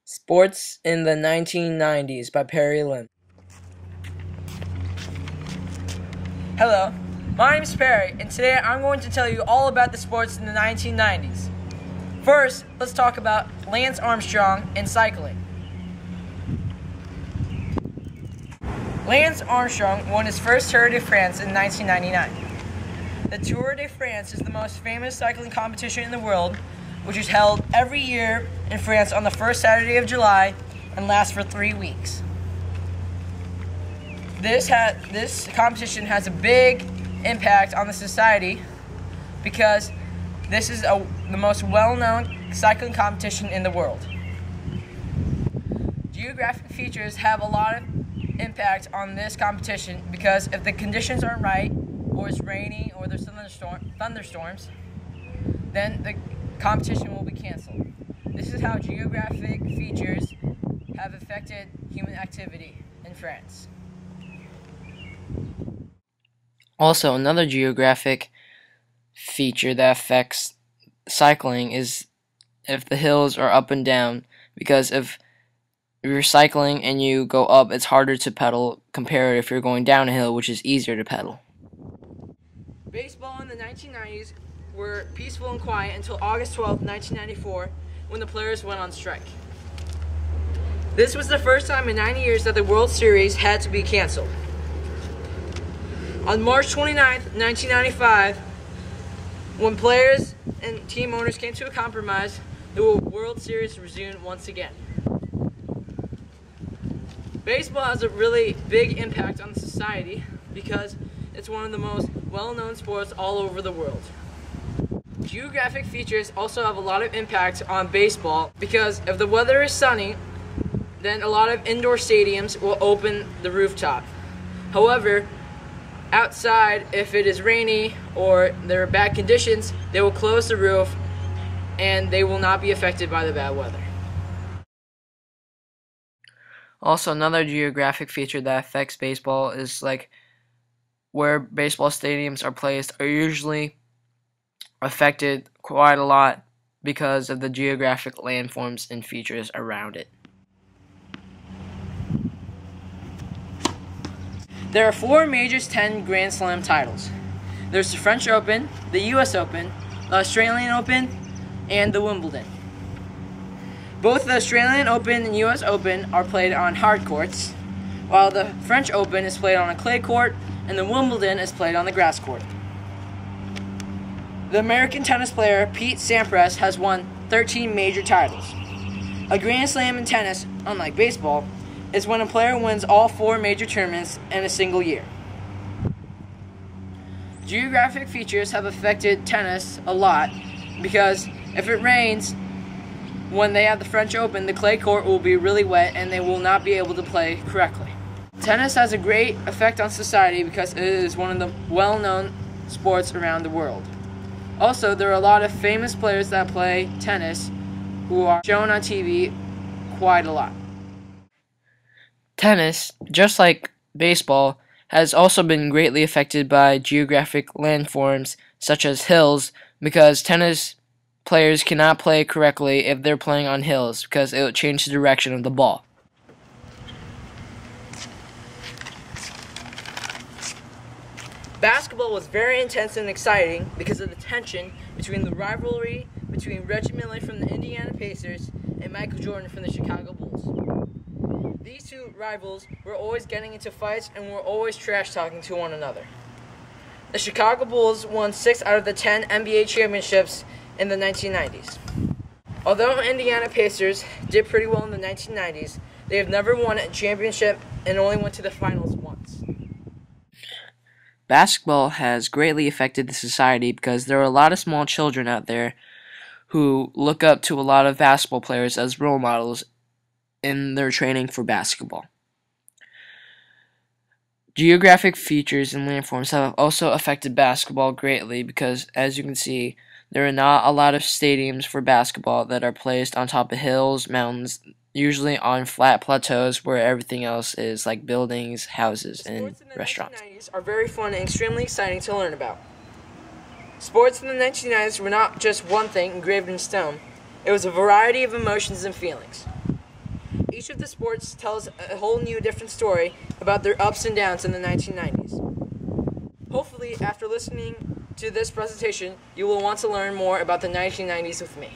Sports in the 1990s by Perry Lynn. Hello, my name is Perry, and today I'm going to tell you all about the sports in the 1990s. First, let's talk about Lance Armstrong and cycling. Lance Armstrong won his first Tour de France in 1999. The Tour de France is the most famous cycling competition in the world, which is held every year in France on the first Saturday of July and lasts for 3 weeks. This competition has a big impact on the society because this is the most well-known cycling competition in the world. Geographic features have a lot of impact on this competition because if the conditions aren't right, or it's rainy, or there's thunderstorms, then the competition will be canceled. This is how geographic features have affected human activity in France. Also, another geographic feature that affects cycling is if the hills are up and down, because if you're cycling and you go up, it's harder to pedal compared to if you're going down a hill, which is easier to pedal. Baseball in the 1990s were peaceful and quiet until August 12, 1994, when the players went on strike. This was the first time in 90 years that the World Series had to be canceled. On March 29, 1995, when players and team owners came to a compromise, the World Series resumed once again. Baseball has a really big impact on society because it's one of the most well-known sports all over the world. Geographic features also have a lot of impact on baseball because if the weather is sunny, then a lot of indoor stadiums will open the rooftop. However, outside, if it is rainy or there are bad conditions, they will close the roof and they will not be affected by the bad weather. Also, another geographic feature that affects baseball is where baseball stadiums are placed are usually affected quite a lot because of the geographic landforms and features around it. There are 4 major 10 Grand Slam titles. There's the French Open, the US Open, the Australian Open, and the Wimbledon. Both the Australian Open and US Open are played on hard courts, while the French Open is played on a clay court and the Wimbledon is played on the grass court. The American tennis player Pete Sampras has won 13 major titles. A Grand Slam in tennis, unlike baseball, is when a player wins all 4 major tournaments in a single year. Geographic features have affected tennis a lot because if it rains, when they have the French Open, the clay court will be really wet and they will not be able to play correctly. Tennis has a great effect on society because it is one of the well-known sports around the world. Also, there are a lot of famous players that play tennis who are shown on TV quite a lot. Tennis, just like baseball, has also been greatly affected by geographic landforms such as hills because tennis players cannot play correctly if they're playing on hills because it will change the direction of the ball. Basketball was very intense and exciting because of the tension between the rivalry between Reggie Miller from the Indiana Pacers and Michael Jordan from the Chicago Bulls. These two rivals were always getting into fights and were always trash-talking to one another. The Chicago Bulls won 6 out of the 10 NBA championships in the 1990s. Although Indiana Pacers did pretty well in the 1990s, they have never won a championship and only went to the finals once. Basketball has greatly affected the society because there are a lot of small children out there who look up to a lot of basketball players as role models in their training for basketball. Geographic features and landforms have also affected basketball greatly because, as you can see, there are not a lot of stadiums for basketball that are placed on top of hills, mountains, usually on flat plateaus where everything else is like buildings, houses, and restaurants. Sports in the 1990s are very fun and extremely exciting to learn about. Sports in the 1990s were not just one thing engraved in stone. It was a variety of emotions and feelings. each of the sports tells a whole new different story about their ups and downs in the 1990s. Hopefully, after listening to this presentation, you will want to learn more about the 1990s with me.